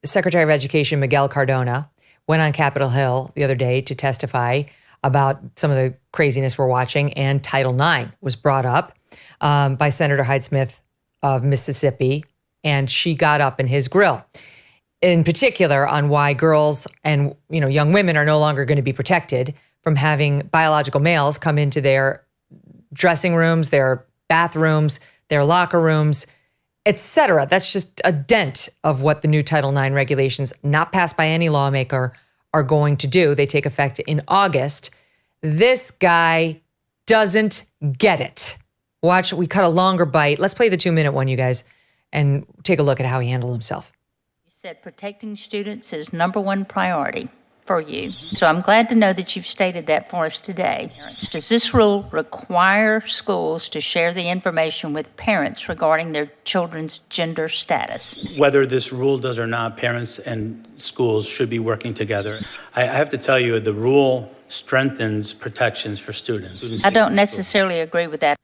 Secretary of Education Miguel Cardona went on Capitol Hill the other day to testify about some of the craziness we're watching, and Title IX was brought up by Senator Hyde-Smith of Mississippi, and she got up in his grill, in particular on why girls and young women are no longer going to be protected from having biological males come into their dressing rooms, their bathrooms, their locker rooms, etc. That's just a dent of what the new Title IX regulations, not passed by any lawmaker, are going to do. They take effect in August. This guy doesn't get it. Watch, we cut a longer bite. Let's play the 2-minute one, you guys, and take a look at how he handled himself. You said protecting students is number one priority for you. So I'm glad to know that you've stated that for us today. Does this rule require schools to share the information with parents regarding their children's gender status? Whether this rule does or not, parents and schools should be working together. I have to tell you, the rule strengthens protections for students. I don't necessarily agree with that.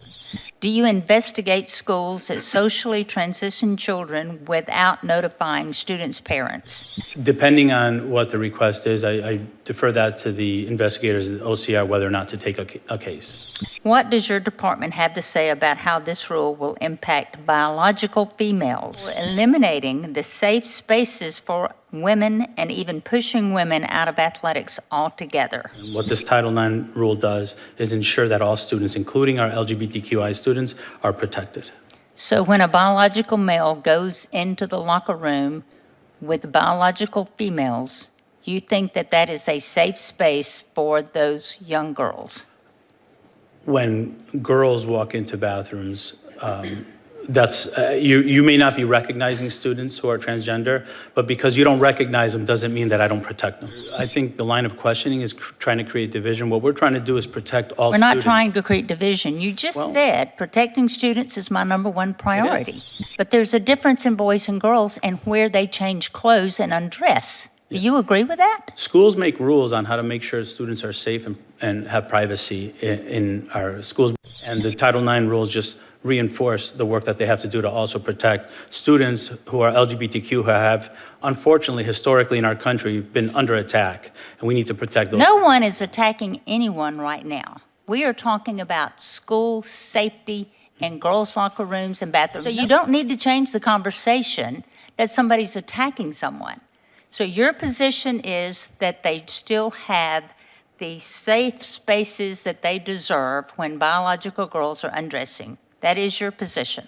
Do you investigate schools that socially transition children without notifying students' parents? Depending on what the request is, I defer that to the investigators at OCR whether or not to take a case. What does your department have to say about how this rule will impact biological females, eliminating the safe spaces for women and even pushing women out of athletics altogether? What this Title IX rule does is ensure that all students, including our LGBTQI students, are protected. So when a biological male goes into the locker room with biological females, you think that that is a safe space for those young girls? When girls walk into bathrooms, that's you may not be recognizing students who are transgender, but because you don't recognize them doesn't mean that I don't protect them. I think the line of questioning is trying to create division. What we're trying to do is protect all students. We're not trying to create division. You just said protecting students is my number one priority. But there's a difference in boys and girls and where they change clothes and undress. Do you agree with that? Schools make rules on how to make sure students are safe and have privacy in our schools. And the Title IX rules just reinforce the work that they have to do to also protect students who are LGBTQ who have, unfortunately, historically in our country, been under attack. And we need to protect those. No one is attacking anyone right now. We are talking about school safety and girls' locker rooms and bathrooms. So you don't need to change the conversation that somebody's attacking someone. So your position is that they still have the safe spaces that they deserve when biological girls are undressing. That is your position.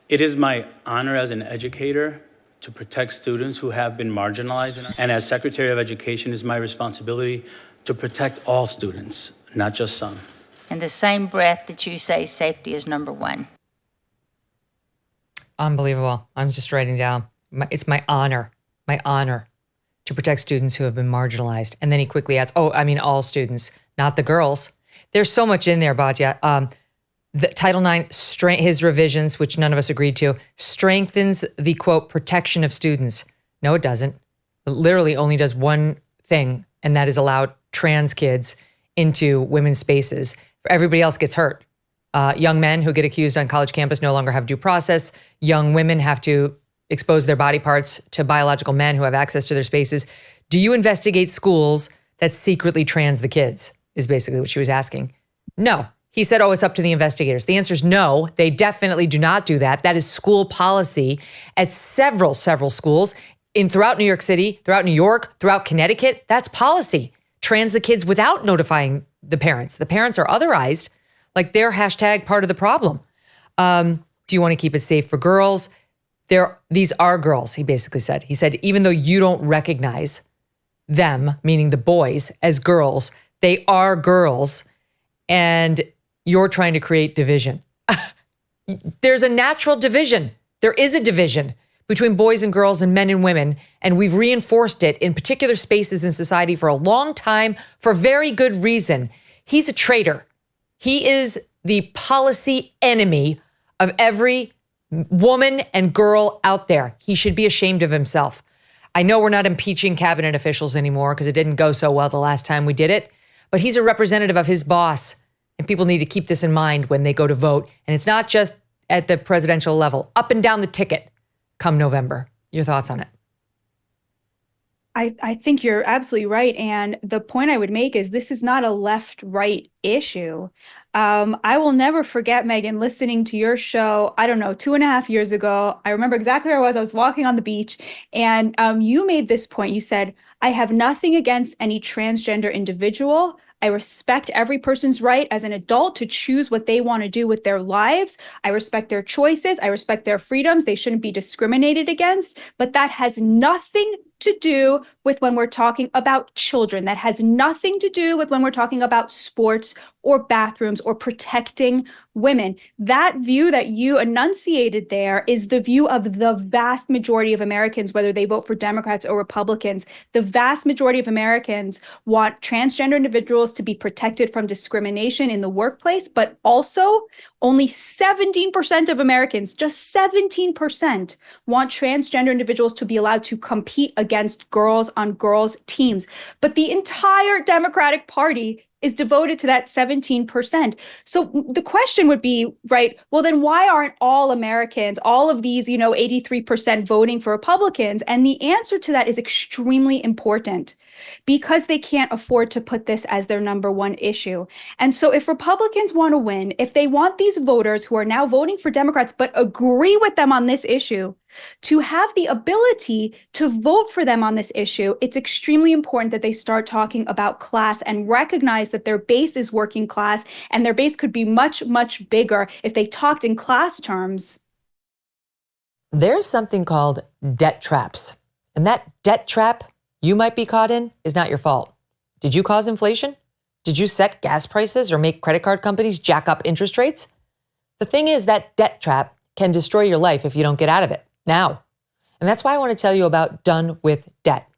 It is my honor as an educator to protect students who have been marginalized. And as Secretary of Education, it's my responsibility to protect all students, not just some. In the same breath that you say safety is number one. Unbelievable. I'm just writing down. It's my honor to protect students who have been marginalized. And then he quickly adds, all students, not the girls. There's so much in there, Batya. The Title IX, his revisions, which none of us agreed to, strengthens the, quote, protection of students. No, it doesn't. It literally only does one thing, and that is allow trans kids into women's spaces. Everybody else gets hurt. Young men who get accused on college campus no longer have due process. Young women have to expose their body parts to biological men who have access to their spaces. Do you investigate schools that secretly trans the kids, is basically what she was asking. No. He said, it's up to the investigators. The answer is no, they definitely do not do that. That is school policy at several schools throughout New York City, throughout New York, throughout Connecticut. That's policy. Trans the kids without notifying the parents. The parents are otherized, like they're hashtag part of the problem. Do you want to keep it safe for girls? These are girls, he basically said. He said, even though you don't recognize them, meaning the boys, as girls, they are girls, and you're trying to create division. There's a natural division. There is a division between boys and girls and men and women, and we've reinforced it in particular spaces in society for a long time for very good reason. He's a traitor. He is the policy enemy of every woman and girl out there. He should be ashamed of himself. I know we're not impeaching cabinet officials anymore because it didn't go so well the last time we did it, but he's a representative of his boss. And people need to keep this in mind when they go to vote. And it's not just at the presidential level, up and down the ticket come November. Your thoughts on it? I think you're absolutely right. And the point I would make is this is not a left-right issue. I will never forget, Megyn, listening to your show, I don't know, 2.5 years ago. I remember exactly where I was. I was walking on the beach, and you made this point. You said, I have nothing against any transgender individual. I respect every person's right as an adult to choose what they want to do with their lives. I respect their choices. I respect their freedoms. They shouldn't be discriminated against. But that has nothing to do with when we're talking about children. That has nothing to do with when we're talking about sports or bathrooms or protecting women. That view that you enunciated there is the view of the vast majority of Americans, whether they vote for Democrats or Republicans. The vast majority of Americans want transgender individuals to be protected from discrimination in the workplace, but also only 17% of Americans, just 17%, want transgender individuals to be allowed to compete against girls on girls' teams. But the entire Democratic Party is devoted to that 17%. So the question would be, right, well, then why aren't all Americans, all of these, 83% voting for Republicans? And the answer to that is extremely important, because they can't afford to put this as their number one issue. And so if Republicans want to win, if they want these voters who are now voting for Democrats but agree with them on this issue to have the ability to vote for them on this issue, it's extremely important that they start talking about class and recognize that their base is working class, and their base could be much, much bigger if they talked in class terms. There's something called debt traps. And that debt trap you might be caught in is not your fault. Did you cause inflation? Did you set gas prices or make credit card companies jack up interest rates? The thing is, that debt trap can destroy your life if you don't get out of it now. And that's why I want to tell you about Done with Debt.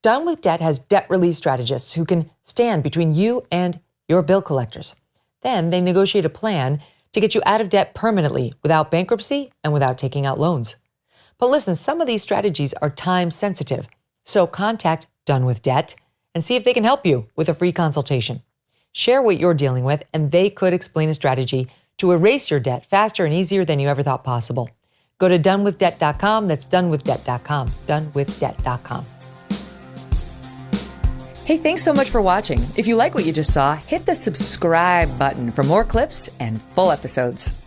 Done with Debt has debt relief strategists who can stand between you and your bill collectors. Then they negotiate a plan to get you out of debt permanently without bankruptcy and without taking out loans. But listen, some of these strategies are time sensitive. So contact Done with Debt and see if they can help you with a free consultation. Share what you're dealing with, and they could explain a strategy to erase your debt faster and easier than you ever thought possible. Go to donewithdebt.com. That's donewithdebt.com. Donewithdebt.com. Hey, thanks so much for watching. If you like what you just saw, hit the subscribe button for more clips and full episodes.